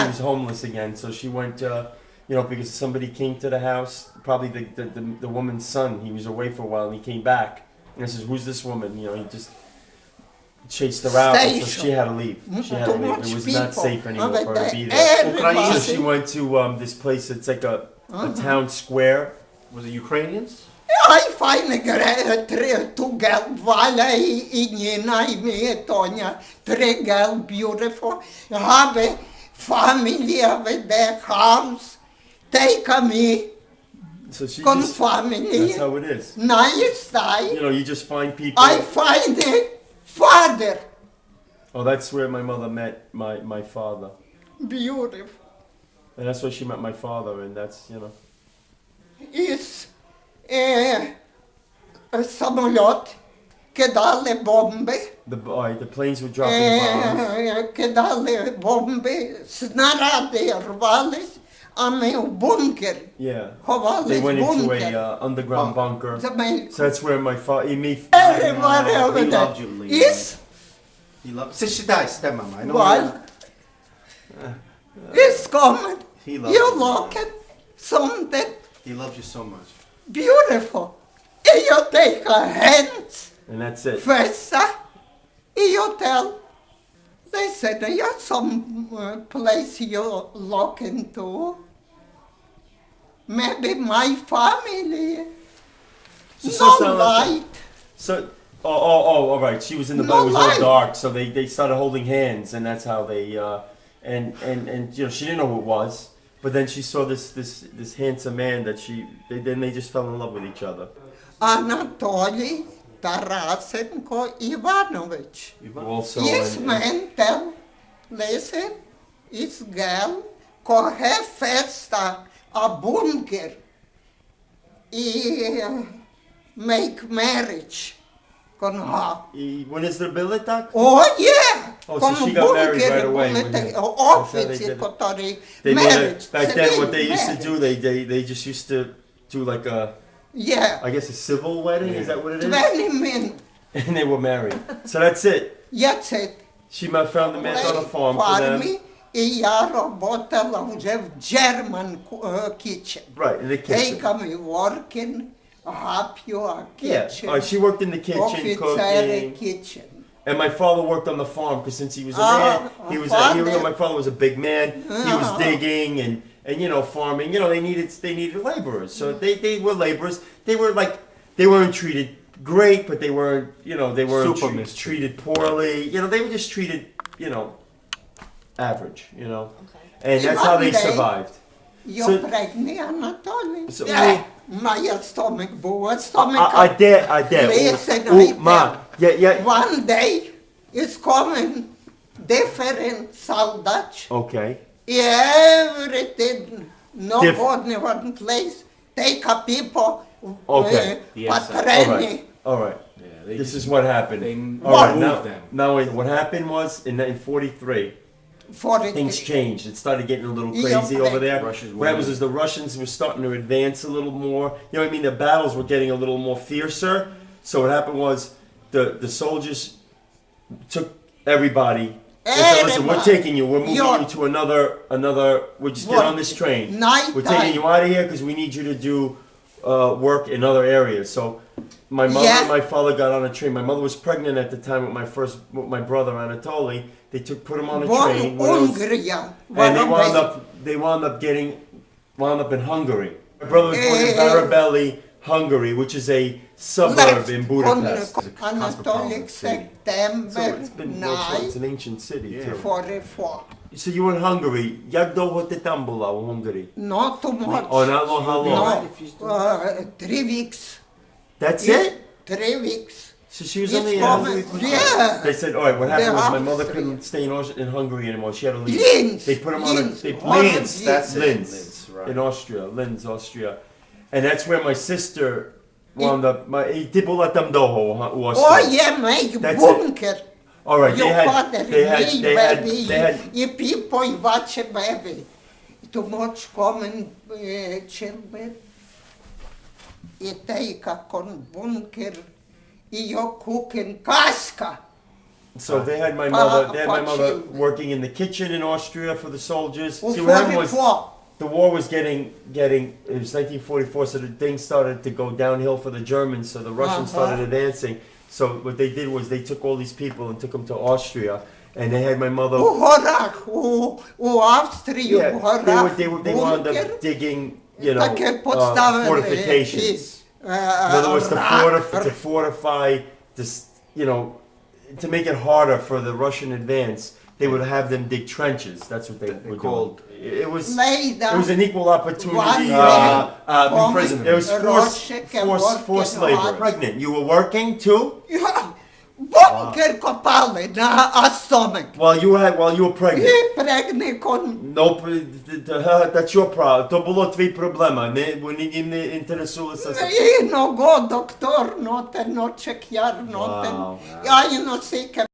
she was homeless again. So she went, because somebody came to the house, probably the woman's son. He was away for a while and he came back. And I says, "Who's this woman?" He just chased her out. So she had to leave. She had to leave. It was not safe anymore for her to be there. So she went to this place. It's like a town square. Was it Ukrainians? Ай, файне гре, two girl, Vala и Nina и me, Tonya, three girl, beautiful, have a family, have their house, take me, So she con just, family, that's how it is. nice time. You just find people. I find a father, Oh, that's where my mother met my father. beautiful, And that's where she met my father, and that's, is самолет, кидали бомби, the planes were dropping bombs. кидали бомби, снаряди рвались, а ми в бункер Yeah. ховались They в went into бункер. a underground bunker. Це ми So that's where my father, everybody over He there. loved you, Lee. Is He loved. Since she died, stepmama. I know. what? Is coming. He loves You you. look at something He loves you so much. beautiful. And you take a hands, and that's it. festa, and you tell, listen, you have some place you look into. Maybe my family. So No sound like- light. So, all right. She was in the No boat. It was all light. dark. So they started holding hands, and that's how they and she didn't know who it was. But then she saw this handsome man that then they just fell in love with each other. Anatoly Tarasenko Ivanovich. Also, This and- man tell, listen, this girl coge festa a bunker and make marriage con her. When is the biletak? Oh yeah! Oh, so she got married right away when they- Office, that's how they did it. который They made marriage. it, back then, civil what they used to marriage. do, they just used to do like Yeah, I guess a civil wedding. Is that what it is? 20 minutes. And they were married. So that's it. That's it. She found the man on a farm for them. І я работала вже в German kitchen. Right, in the kitchen. Take me working, help you a Yeah, kitchen. she worked in the kitchen, Officer cooking. kitchen. And my father worked on the farm because since he was a Ah, man, he was father. my father was a big man. He was Ah. digging and farming. They needed laborers. So they were laborers. They weren't treated great, but they weren't Super mistreated. treated poorly. They were just treated average. And that's how they One day- survived. You So- pregnant, Anatoly? So- Yeah, my stomach blew. Stomach. I dare. Listen, Ooh, I ma. tell. Yeah. One day is coming different soldiers. Okay. Everything, nobody one place. Take a people. Okay. Yes, patreni. All right. Yeah, they This just- is what happened. They All right, moved them. now what happened was in 43, things changed. It started getting a little Yeah, crazy okay. over there. Russia's What happens winning. is the Russians were starting to advance a little more. The battles were getting a little more fiercer. So what happened was the soldiers took everybody. They said, listen, we're Everybody. taking you. We're moving You're- you to another. We'll just get What? on this train. Night We're taking time. you out of here because we need you to do work in other areas. So my mother Yeah. and my father got on a train. My mother was pregnant at the time with my brother Anatoly. They put him on a train. One one of those- Hungria. and they wound up in Hungary. My brother was born in Varabelli, Hungary, which is a suburb in Budapest. Anatolic So September it's been it's 9, an ancient city too. 44. So you were in Hungary. Jak dlouho ty tam byla v Hungary? Not too much. Oh, not long. How long? No, 3 weeks. That's it. 3 weeks. So she was It's only in common. Hungary. for- Yeah. They said, all right. What happened was my have mother three. couldn't stay in Hungary anymore. She had to leave. Linz. They put him on a Linz. they, One of Linz. these. That's Linz, Linz, right. in Austria. Linz, Austria, and that's where my sister wound up. Ty byla tam dlouho u Oh Austria. yeah, make That's bunker. All right. Your They father, had baby, you people watch a baby. Too much common children. You take a con bunker. You cooking kaska. So they had my mother working in the kitchen in Austria for the soldiers. See, what happened was the war was getting. It was 1944, so the thing started to go downhill for the Germans. So the Russians started advancing. So what they did was they took all these people and took them to Austria, and they had my mother. Austria. They wound up digging, fortifications. In other words, to fortify this, to make it harder for the Russian advance, they would have them dig trenches. That's what they were called. It was an equal opportunity imprisonment. It was forced labor. Pregnant. You were working too? Bunker kopali na stomak. While you were pregnant. No, that's your problem. To bilo tvoji problema. Njim ne interesuje se. Ino go doktor noter noček jar noter. Ja ino sike